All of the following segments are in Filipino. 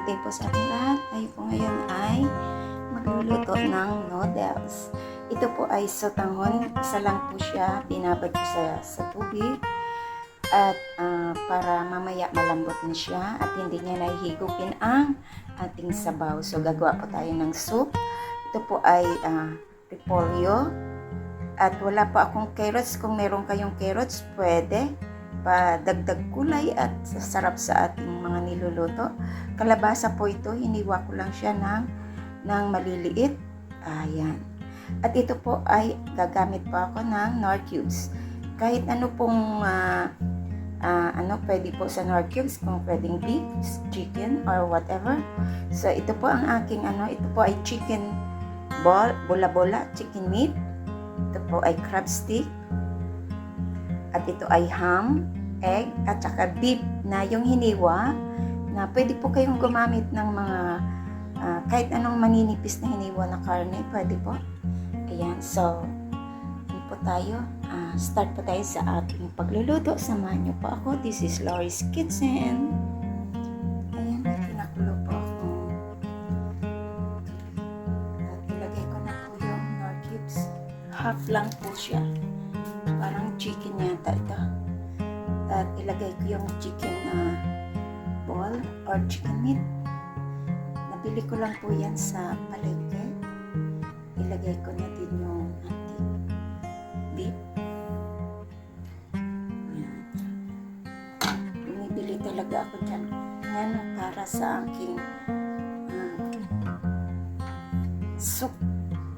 day po sa ating lahat. Tayo po ngayon ay magluluto ng noodles. Ito po ay sotanghon. Isa lang po siya. Binabad ko sa tubig. At para mamaya malambot na siya at hindi niya nahihigupin ang ating sabaw. So gagawa po tayo ng soup. Ito po ay repolyo. At wala pa akong carrots. Kung meron kayong carrots, pwede. Padagdag kulay at sarap sa ating mga niluluto. Kalabasa po ito, hiniwa ko lang siya ng maliliit. Ayan. At ito po ay gagamit pa ako ng Knorr cubes. Kahit ano pong pwede po sa Knorr cubes, kung pwedeng beef, chicken, or whatever. So ito po ang aking ito po ay chicken ball, bola-bola, chicken meat. Ito po ay crab stick. At ito ay ham, egg, at saka beef na yung hiniwa na pwede po kayong gumamit ng mga kahit anong maninipis na hiniwa na karne, pwede po. Ayan, so yun po tayo. Start po tayo sa ating pagluluto. Samahan niyo po ako. This is Lori's Kitchen. Ayan, pinakulo po ako. At ilagay ko na po yung Knorr cubes. Half lang po siya. Parang chicken yata ito. At ilagay ko yung chicken ball or chicken meat. Nabili ko lang po yan sa palengke. Ilagay ko na din yung ating beef. Bumibili talaga ako dyan. Yan para sa aking soup.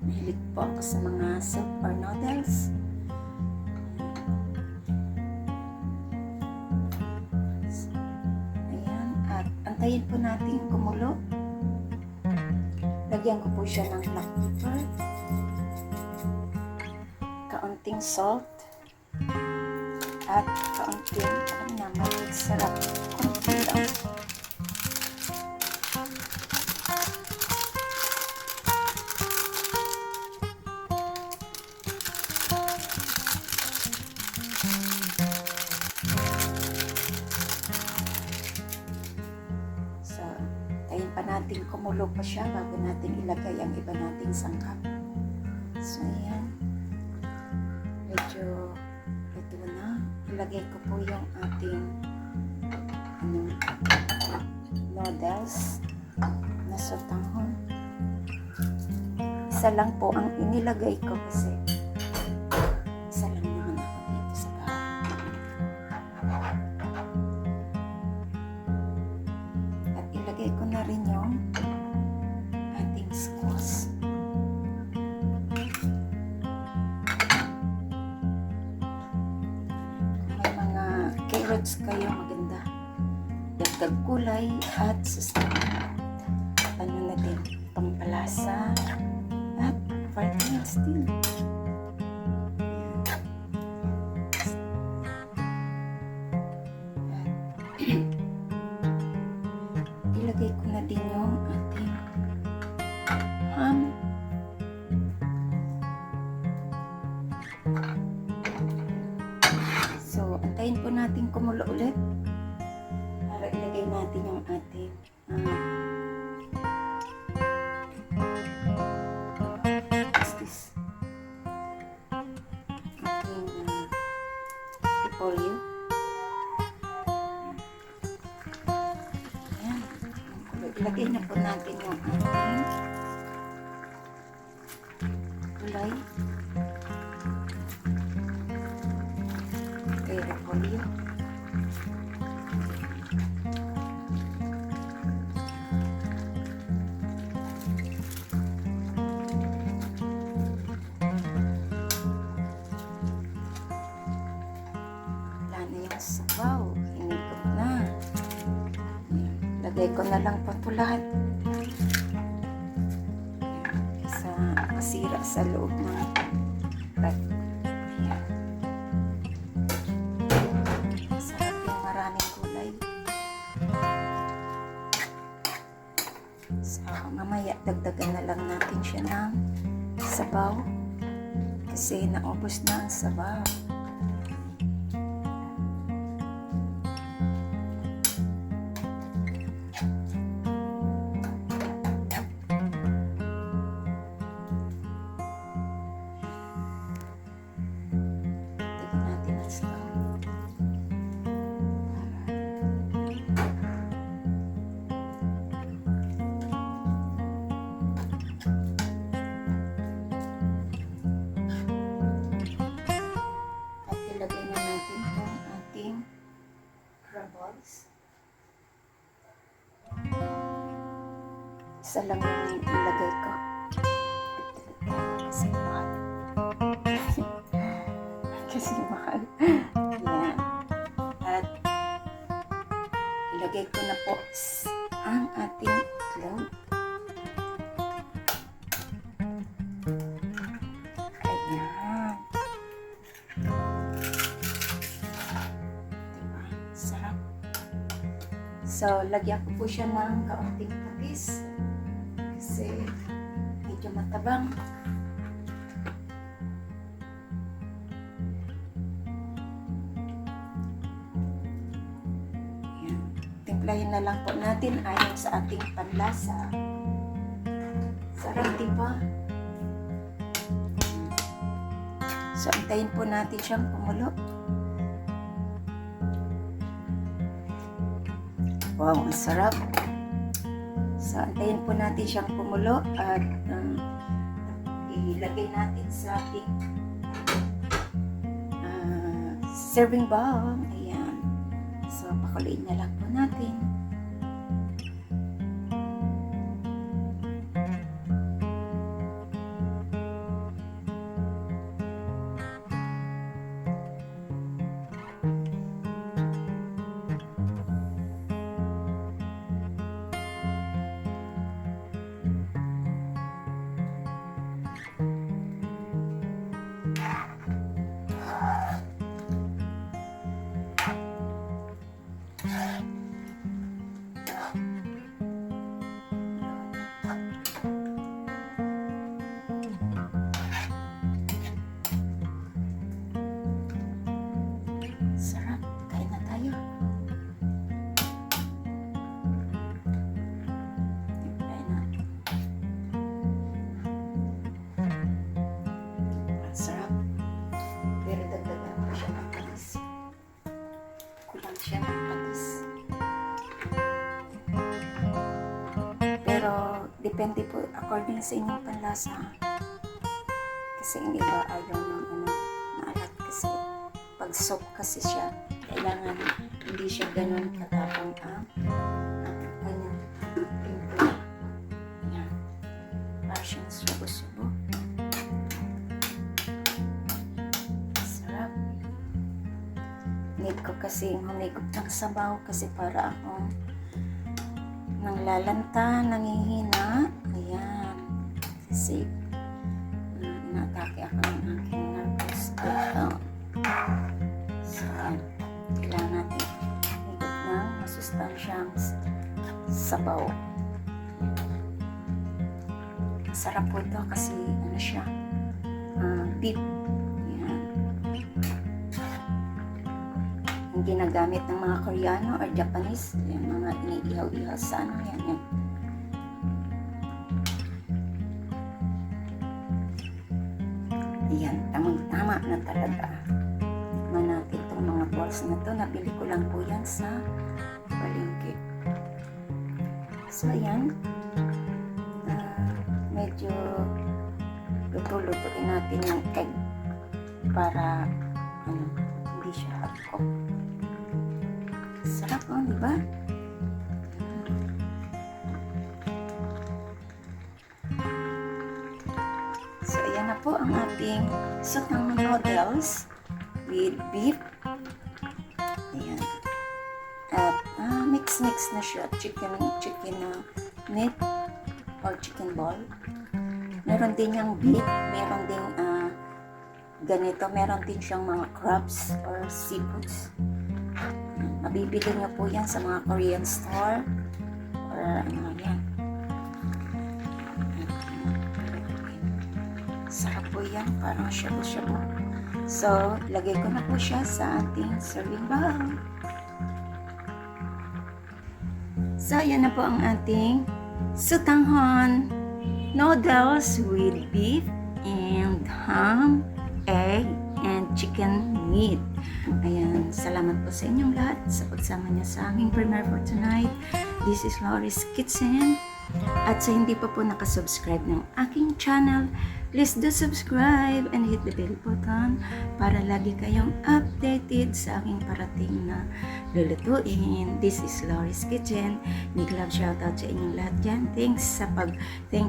Mahilig po ako sa mga soup or noodles. Antayin po natin kumulo. Lagyan ko po siya ng black pepper, kaunting salt, at kaunting, sarap, konti lang. Natin kumulo pa siya bago natin ilagay ang iba nating sangkap. So ayan, medyo ito na. Ilagay ko po yung ating noodles na sotanghon. Isa lang po ang inilagay ko kasi isa lang naman ako dito sa bahay. At ilagay ko na rin yung ating sauce. Kung may mga carrots kayo, maganda. Dagdag kulay at sustainable. Na din, pampalasa at vitamins din. Ilagay ko na din yung ating ham. So, antayin po natin kumulo ulit para ilagay natin yung ating repolyo. Ilagay na po natin yung ating gulay. Okay, repolyo. Wala na yung sabaw. Hinigop na. Lagay ko na lang po ito lahat. Isa masira sa loob ng bag. Sarap yung maraming gulay. So, mamaya dagdagan na lang natin siya ng sabaw. Kasi naubos na ang sabaw. Isa lang yung ilagay ko. Kasi mahal. Kasi mahal. Yan. At ilagay ko na po ang ating itlog. Ayan. Diba? Sarap. So, lagyan ko po siya ng kaunting patis. Kasi medyo matabang. Ayan. Timplahin na lang po natin ayon sa ating panlasa. Sarap, diba? So, antayin po natin siyang kumulo. Wow, ang sarap. So, antayin po natin siyang kumulo at ilagay natin sa ating serving bowl. Ayan. So, pakuloyin na lang po natin. Sarap. Kain na tayo. Kain na. Ang sarap. Pero dagdagan ko siya ng patis. Kulang siya ng patis. Pero depende po according sa inyong panlasa. Kasi hindi ba ayaw ng maalat kasi pag soup kasi siya, kailangan hindi siya ganun katapang ang kanyang timpla. Yan. Para siyang subo-subo. Sarap. Need ko kasi humigop ng sabaw kasi para akong nanglalanta, nangihina. Ayan. Kasi inatake ako ng aking nervous breakdown. So, kailangan natin higop ng masustansyang sabaw. Masarap po ito kasi ano siya, beef. Yan. Yung ginagamit ng mga Koreano or Japanese, yung mga iniihaw-ihaw sa ano yan. Yan. Yan, tamang-tama na talaga. Tikman natin itong mga balls na to. Nabili ko lang po yan sa palengke. So, ayan. Medyo luto-lutuin natin yung egg para hindi siya hapko. Sarap, oh, di ba? So, ayan na po ang ating sotang noodles with beef. Ayan. At mix-mix na siya. Chicken meat or chicken ball. Meron din yung beef. Meron din ganito. Meron din siyang mga crabs or seafoods. Mabibili niyo po yan sa mga Korean store or ano yan. Sarap po yan, parang shabu-shabu. So, lagay ko na po siya sa ating serving bowl. So, yan na po ang ating sutanghon noodles with beef and ham, egg, and chicken meat. Ayan, salamat po sa inyong lahat sa pagsama niya sa aming premiere for tonight. This is Laurie's Kitchen. At sa hindi pa po nakasubscribe ng aking channel, Please do subscribe and hit the bell button para lagi kayong updated sa aking parating na lulutuin. This is Lori's Kitchen. Big love shoutout sa inyong lahat dyan. Thank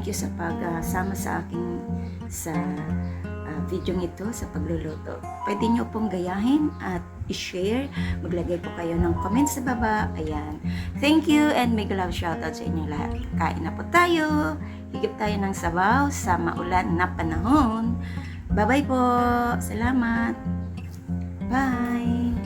you sa pagsama sa aking video ito sa pagluluto. Pwede nyo pong gayahin at i-share. Maglagay po kayo ng comments sa baba. Ayan. Thank you and big love shoutout sa inyong lahat. Kain na po tayo. Higip tayo ng sabaw sa maulan na panahon. Bye-bye po. Salamat. Bye.